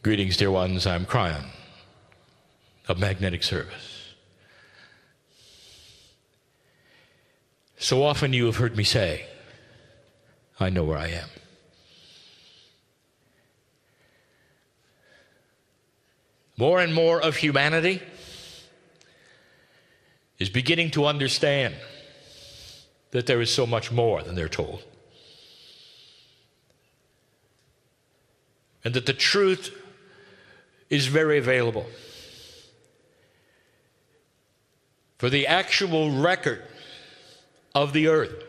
Greetings, dear ones. I'm Kryon of Magnetic Service. So often you have heard me say, I know where I am. More and more of humanity is beginning to understand that there is so much more than they're told. And that the truth is very available. For the actual record of the earth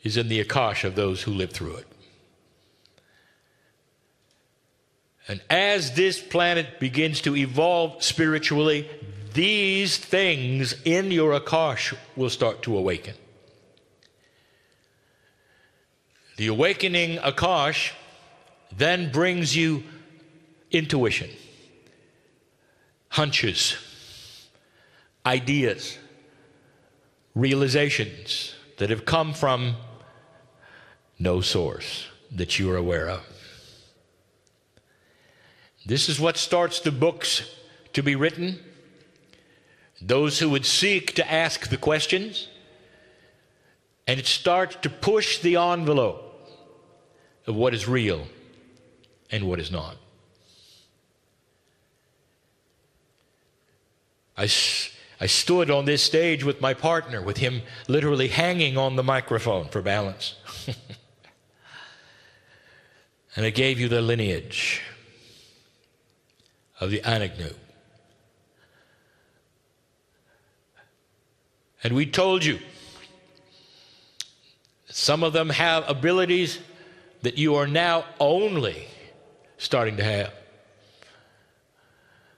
is in the Akash of those who lived through it. And as this planet begins to evolve spiritually, these things in your Akash will start to awaken. The awakening Akash then brings you intuition, hunches, ideas, realizations that have come from no source that you are aware of. This is what starts the books to be written. Those who would seek to ask the questions, and it starts to push the envelope of what is real and what is not. I stood on this stage with my partner, with him literally hanging on the microphone for balance. And I gave you the lineage of the Anagnu. And we told you some of them have abilities that you are now only starting to have.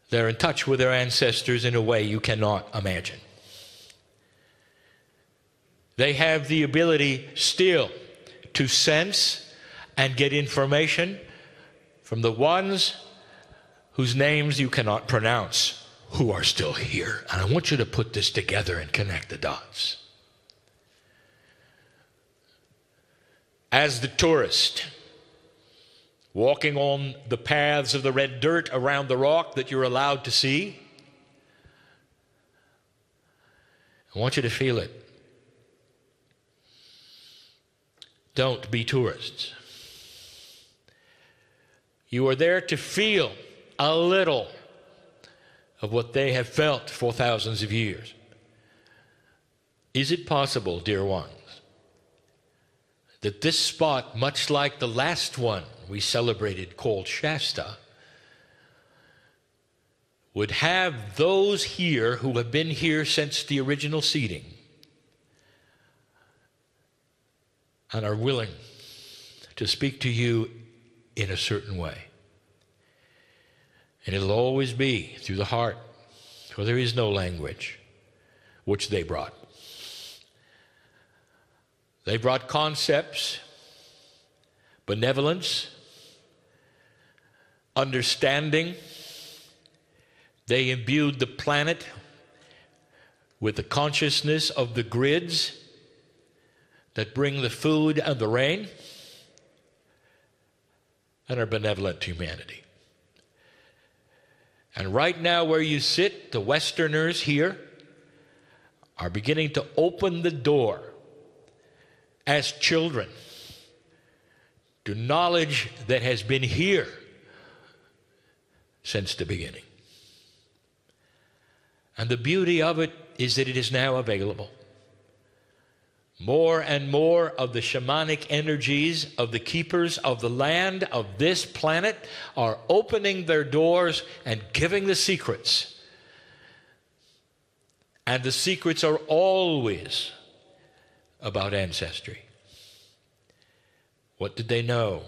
They're in touch with their ancestors in a way you cannot imagine. They have the ability still to sense and get information from the ones whose names you cannot pronounce, who are still here. And I want you to put this together and connect the dots. As the tourist, walking on the paths of the red dirt around the rock that you're allowed to see, I want you to feel it. Don't be tourists. You are there to feel a little of what they have felt for thousands of years. Is it possible, dear ones, that this spot, much like the last one we celebrated called Shasta, would have those here who have been here since the original seeding and are willing to speak to you in a certain way? And it'll always be through the heart, for there is no language, which they brought. They brought concepts, benevolence, understanding. They imbued the planet with the consciousness of the grids that bring the food and the rain, and are benevolent to humanity. And right now where you sit, the Westerners here are beginning to open the door as children to knowledge that has been here since the beginning. And the beauty of it is that it is now available. More and more of the shamanic energies of the keepers of the land of this planet are opening their doors and giving the secrets. And the secrets are always about ancestry. What did they know?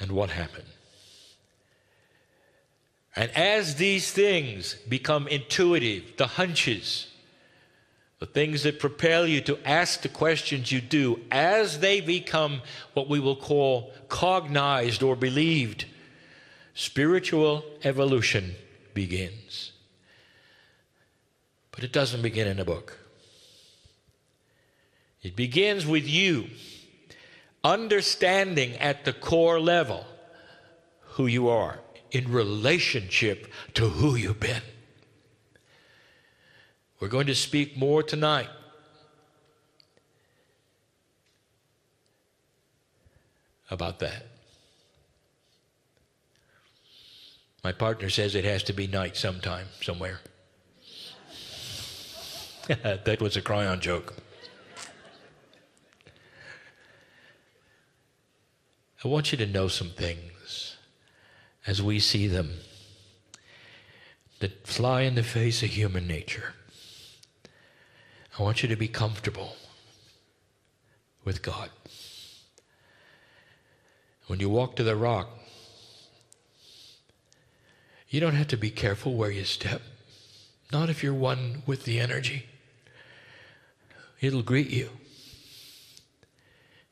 And what happened? And as these things become intuitive, the hunches, the things that propel you to ask the questions you do, as they become what we will call cognized or believed, spiritual evolution begins. But it doesn't begin in a book. It begins with you understanding at the core level who you are in relationship to who you've been. We're going to speak more tonight about that. My partner says it has to be night sometime, somewhere. That was a Kryon joke. I want you to know some things as we see them that fly in the face of human nature. I want you to be comfortable with God. When you walk to the rock, you don't have to be careful where you step. Not if you're one with the energy. It'll greet you.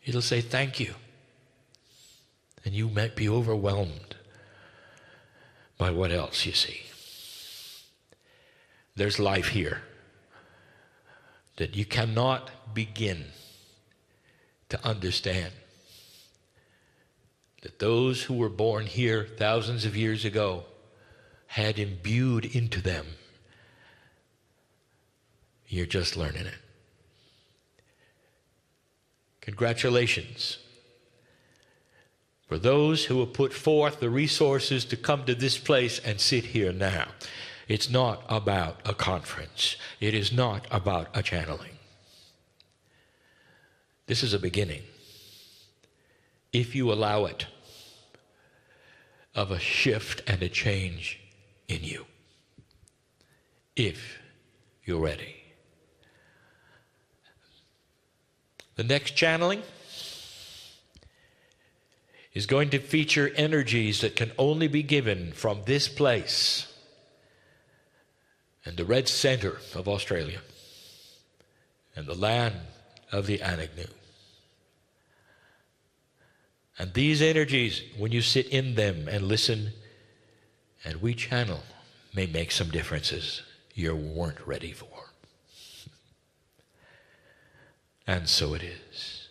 It'll say thank you. And you might be overwhelmed by what else you see. There's life here that you cannot begin to understand. That those who were born here thousands of years ago had imbued into them. You're just learning it. Congratulations for those who have put forth the resources to come to this place and sit here now. It's not about a conference. It is not about a channeling. This is a beginning, if you allow it, of a shift and a change in you, if you're ready. The next channeling is going to feature energies that can only be given from this place and the red center of Australia and the land of the Anagnu. And these energies, when you sit in them and listen and we channel, may make some differences you weren't ready for. And so it is.